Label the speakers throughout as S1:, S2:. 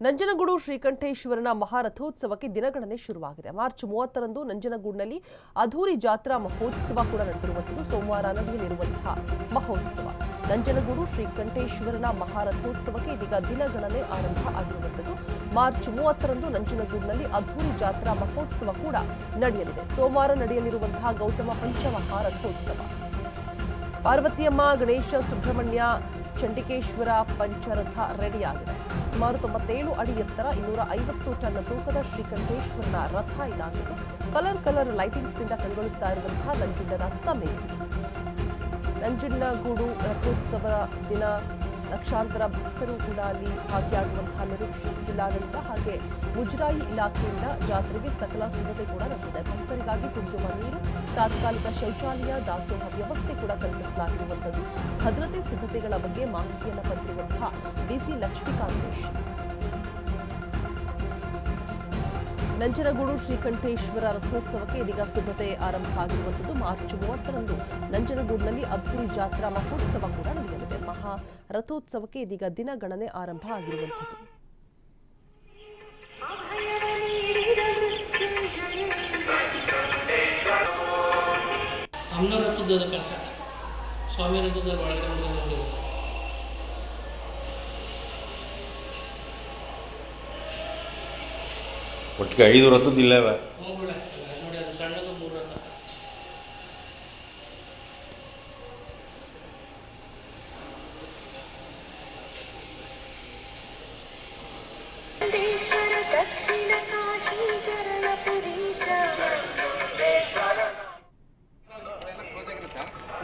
S1: ನಂಜನಗೂಡು ಶ್ರೀಕಂಠೇಶ್ವರನ ಮಹಾರಥೋತ್ಸವಕ್ಕೆ ದಿನಗಣನೆ ಶುರುವಾಗಿದೆ. ಮಾರ್ಚ್ 30ರಂದು ನಂಜನಗೂಡಿನಲ್ಲಿ ಅದ್ಧೂರಿ ಜಾತ್ರಾ ಮಹೋತ್ಸವ ಕೂಡ ನಡೆದಿರುವಂಥದ್ದು. ಸೋಮವಾರ ನಡೆಯಲಿರುವಂತಹ ಮಹೋತ್ಸವ ನಂಜನಗೂಡು ಶ್ರೀಕಂಠೇಶ್ವರನ ಮಹಾರಥೋತ್ಸವಕ್ಕೆ ಇದೀಗ ದಿನಗಣನೆ ಆರಂಭ ಆಗಿರುವಂಥದ್ದು. ಮಾರ್ಚ್ 30ರಂದು ನಂಜನಗೂಡಿನಲ್ಲಿ ಅದ್ಧೂರಿ ಜಾತ್ರಾ ಮಹೋತ್ಸವ ಕೂಡ ನಡೆಯಲಿದೆ. ಸೋಮವಾರ ನಡೆಯಲಿರುವಂತಹ ಗೌತಮ ಪಂಚಮಹಾರಥೋತ್ಸವ ಪಾರ್ವತಿಯಮ್ಮ, ಗಣೇಶ, ಸುಬ್ರಹ್ಮಣ್ಯ, ಚಂಡಿಕೇಶ್ವರ ಪಂಚರಥ ರೆಡಿಯಾಗಿದೆ. ಸುಮಾರು 97 ಅಡಿ ಎತ್ತರ, 250 ಟನ್ ತೂಕದ ಶ್ರೀಕಂಠೇಶ್ವರನ ರಥ ಇದಾಗಿದ್ದು ಕಲರ್ ಲೈಟಿಂಗ್ಸ್ನಿಂದ ಕಂಗೊಳಿಸ್ತಾ ಇರುವಂತಹ ನಂಜುಂಡನ ಸನ್ನಿಧಿ. ನಂಜನಗೂಡು ರಥೋತ್ಸವ ದಿನ ಲಕ್ಷಾಂತರ ಭಕ್ತರು ಕೂಡ ಅಲ್ಲಿ ಭಾಗಿಯಾಗುವಂತಹ ನಿರೀಕ್ಷೆ. ಜಿಲ್ಲಾಡಳಿತ ಹಾಗೆ ಮುಜರಾಯಿ ಇಲಾಖೆಯಿಂದ ಜಾತ್ರೆಗೆ ಸಕಲ ಸಿದ್ಧತೆ ಕೂಡ ನಡೆದಿದೆ. ಭಕ್ತರಿಗಾಗಿ ಕುಡಿಯುವ ನೀರು, ತಾತ್ಕಾಲಿಕ ಶೌಚಾಲಯ, ದಾಸೋಹ ವ್ಯವಸ್ಥೆ ಕೂಡ ಕಲ್ಪಿಸಲಾಗಿರುವಂಥದ್ದು. ಭದ್ರತೆ ಸಿದ್ಧತೆಗಳ ಬಗ್ಗೆ ಮಾಹಿತಿಯನ್ನು ಪಡೆದಿರುವಂತಹ ಡಿಸಿ ಲಕ್ಷ್ಮೀಕಾಂತೇಶ್. ನಂಜನಗೂಡು ಶ್ರೀಕಂಠೇಶ್ವರ ರಥೋತ್ಸವಕ್ಕೆ ಇದೀಗ ಸಿದ್ಧತೆ ಆರಂಭ ಆಗಿರುವಂಥದ್ದು. ಮಾರ್ಚ್ 30ರಂದು ನಂಜನಗೂಡಿನಲ್ಲಿ ಅದ್ಧೂರಿ ಜಾತ್ರಾ ಮಹೋತ್ಸವ ಕೂಡ ನಡೆಯಲಿದೆ. ಮಹಾ ರಥೋತ್ಸವಕ್ಕೆ ಇದೀಗ ದಿನಗಣನೆ ಆರಂಭ ಆಗಿರುವಂಥದ್ದು.
S2: ಒಟ್ಟಿಗೆ 5 ರಥದಿಲ್ಲವ.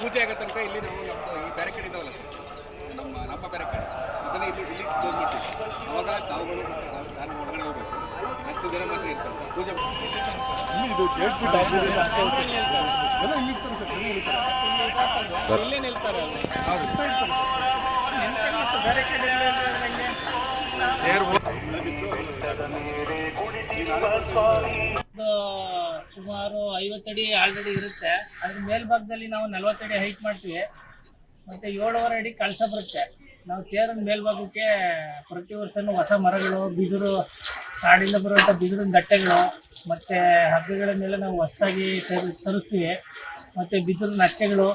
S3: ಪೂಜೆ ಆಗೋ ತನಕ ಇಲ್ಲಿ ನಾವು ಈ ಬ್ಯಾರಿಕೇಡ್ ಇದಾವಲ್ಲ ಸರ್, ನಮ್ಮ ಬ್ಯಾರಿಕೇಡ್ ಅದನ್ನ ಇಲ್ಲಿ ಕ್ಲೋಸ್ ಮಾಡ್ತೀವಿ. ಅವಾಗ ನಾವುಗಳು ನಾನು ಹೊರಗಡೆ ಹೋಗ್ಬೇಕು, ಅಷ್ಟು ಜನ ಮಾತ್ರ ಇರ್ತಾರೆ ಪೂಜೆ.
S4: ಸುಮಾರು 50 ಅಡಿ ಆಲ್ರೆಡಿ ಇರುತ್ತೆ. ಅದ್ರ ಮೇಲ್ಭಾಗದಲ್ಲಿ ನಾವು 40 ಅಡಿ ಹೈಟ್ ಮಾಡ್ತೀವಿ. ಮತ್ತೆ 7.5 ಅಡಿ ಕಳಸ ಬರುತ್ತೆ. ನಾವು ತೇರಿನ ಮೇಲ್ಭಾಗಕ್ಕೆ ಪ್ರತಿ ವರ್ಷನೂ ಹೊಸ ಮರಗಳು, ಬಿದಿರು, ಕಾಡಿಂದ ಬರುವಂಥ ಬಿದಿರಿನ ಗಟ್ಟೆಗಳು ಮತ್ತು ಹಗ್ಗಗಳನ್ನೆಲ್ಲ ನಾವು ಹೊಸದಾಗಿ ತರಿಸ್ತೀವಿ. ಮತ್ತು ಬಿದಿರಿನ ಅಟ್ಟೆಗಳು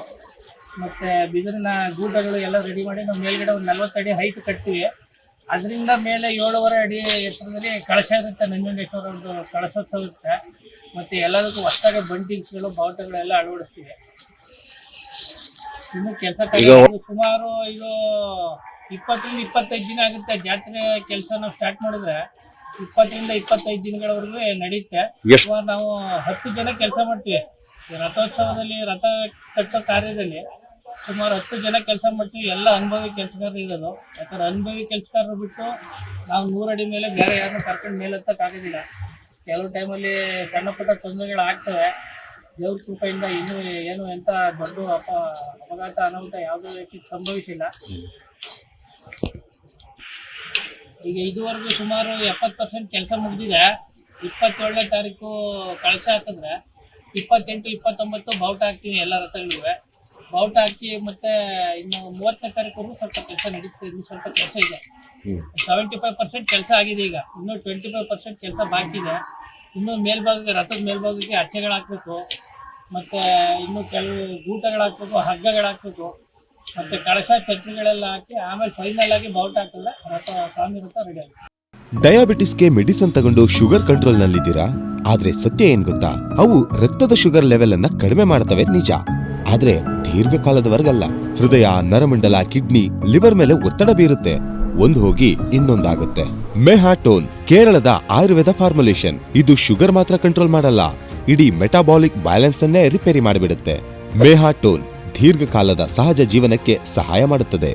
S4: ಮತ್ತು ಬಿದಿರಿನ ಗೂಟಗಳು ಎಲ್ಲ ರೆಡಿ ಮಾಡಿ ನಾವು ಮೇಲ್ಗಡೆ ಒಂದು 40 ಅಡಿ ಹೈಟ್ ಕಟ್ತೀವಿ. ಅದರಿಂದ ಮೇಲೆ 7.5 ಅಡಿ ಎತ್ತರದಲ್ಲಿ ಕಳಶ ಇರುತ್ತೆ. ನಂಜುಂಡೇಶ್ವರ ಒಂದು ಕಳಶೋತ್ಸವ ಇರುತ್ತೆ. ಮತ್ತು ಎಲ್ಲದಕ್ಕೂ ಹೊಸದಾಗಿ ಬಂಟಿಂಗ್ಸ್ಗಳು, ಬಾವುಟಗಳೆಲ್ಲ ಅಳವಡಿಸ್ತೀವಿ. ಇನ್ನು ಕೆಲಸ ಸುಮಾರು ಇದು 20ರಿಂದ 25 ದಿನ ಆಗುತ್ತೆ. ಜಾತ್ರೆ ಕೆಲಸ ನಾವು ಸ್ಟಾರ್ಟ್ ಮಾಡಿದ್ರೆ 20ರಿಂದ 25 ದಿನಗಳವರೆಗೂ ನಡೆಯುತ್ತೆ. ಸುಮಾರು ನಾವು 10 ಜನ ಕೆಲಸ ಮಾಡ್ತೀವಿ. ರಥೋತ್ಸವದಲ್ಲಿ, ರಥ ಕಟ್ಟೋ ಕಾರ್ಯದಲ್ಲಿ ಸುಮಾರು 10 ಜನ ಕೆಲಸ ಮಾಡ್ತೀವಿ. ಎಲ್ಲ ಅನುಭವಿ ಕೆಲಸಗಾರರು ಇರೋದು. ಯಾಕಂದ್ರೆ ಅನುಭವಿ ಕೆಲಸಗಾರರು ಬಿಟ್ಟು ನಾವು 100 ಅಡಿ ಮೇಲೆ ಬೇರೆ ಯಾರನ್ನೂ ಕರ್ಕೊಂಡು ಮೇಲೆ ಹತ್ತಕ್ಕಾಗೋದಿಲ್ಲ. ಕೆಲವು ಟೈಮಲ್ಲಿ ಸಣ್ಣ ಪುಟ್ಟ ತೊಂದರೆಗಳು ಆಗ್ತವೆ. ದೇವ್ರ ಕೃಪೆಯಿಂದ ಇನ್ನೂ ಏನು ಎಂಥ ದೊಡ್ಡ ಅಪಘಾತ, ಅನಾಹುತ ಯಾವುದೇ ರೀತಿ ಸಂಭವಿಸಿಲ್ಲ. ಈಗ ಇದುವರೆಗೂ ಸುಮಾರು 70% ಕೆಲಸ ಮುಗಿದಿದೆ. 27ನೇ ತಾರೀಕು ಕಳಶ ಹಾಕಿದ್ರೆ 28, 29 ಬಾವುಟ ಹಾಕ್ತೀವಿ ಎಲ್ಲ ರಥಗಳಿವೆ. ಬಾವುಟ ಹಾಕಿ ಮತ್ತೆ ಇನ್ನು 30ನೇ ತಾರೀಕು ಸ್ವಲ್ಪ ಕೆಲಸ ನಡೀತದೆ. ಇನ್ನು ಸ್ವಲ್ಪ ಕೆಲಸ ಇದೆ. 75% ಕೆಲಸ ಆಗಿದೆ. ಈಗ ಇನ್ನೂ 25% ಕೆಲಸ ಬಾಕಿ ಇದೆ. ಇನ್ನು ಮೇಲ್ಭಾಗಕ್ಕೆ, ರಥದ ಮೇಲ್ಭಾಗಕ್ಕೆ ಅಚ್ಚೆಗಳು ಹಾಕ್ಬೇಕು. ಮತ್ತೆ ಇನ್ನು ಕೆಲವು ಗೂಟಗಳು ಹಾಕ್ಬೇಕು, ಹಗ್ಗಗಳು ಹಾಕ್ಬೇಕು. ಮತ್ತೆ ಕಳಶ ಛತ್ರಿಗಳೆಲ್ಲ ಹಾಕಿ ಆಮೇಲೆ ಫೈನಲ್ ಆಗಿ ಬಾವುಟ ಹಾಕಿದ್ರೆ ರಥ, ಸ್ವಾಮಿ ರಥ ರೆಡಿ ಆಗುತ್ತೆ.
S5: ಡಯಾಬಿಟಿಸ್ಗೆ ಮೆಡಿಸಿನ್ ತಗೊಂಡು ಶುಗರ್ ಕಂಟ್ರೋಲ್ ನಲ್ಲಿದ್ದೀರಾ? ಆದ್ರೆ ಸತ್ಯ ಏನ್ ಗೊತ್ತಾ? ಅವು ರಕ್ತದ ಶುಗರ್ ಲೆವೆಲ್ ಅನ್ನ ಕಡಿಮೆ ಮಾಡ್ತವೆ ನಿಜ, ಆದ್ರೆ ದೀರ್ಘಕಾಲದವರೆಗಲ್ಲ. ಹೃದಯ, ನರಮಂಡಲ, ಕಿಡ್ನಿ, ಲಿವರ್ ಮೇಲೆ ಒತ್ತಡ ಬೀರುತ್ತೆ. ಒಂದು ಹೋಗಿ ಇನ್ನೊಂದಾಗುತ್ತೆ. ಮೆಹಾಟೋನ್ ಕೇರಳದ ಆಯುರ್ವೇದ ಫಾರ್ಮುಲೇಷನ್. ಇದು ಶುಗರ್ ಮಾತ್ರ ಕಂಟ್ರೋಲ್ ಮಾಡಲ್ಲ, ಇಡೀ ಮೆಟಾಬಾಲಿಕ್ ಬ್ಯಾಲೆನ್ಸ್ ಅನ್ನೇ ರಿಪೇರಿ ಮಾಡಿಬಿಡುತ್ತೆ. ಮೆಹಾಟೋನ್ ದೀರ್ಘಕಾಲದ ಸಹಜ ಜೀವನಕ್ಕೆ ಸಹಾಯ ಮಾಡುತ್ತದೆ.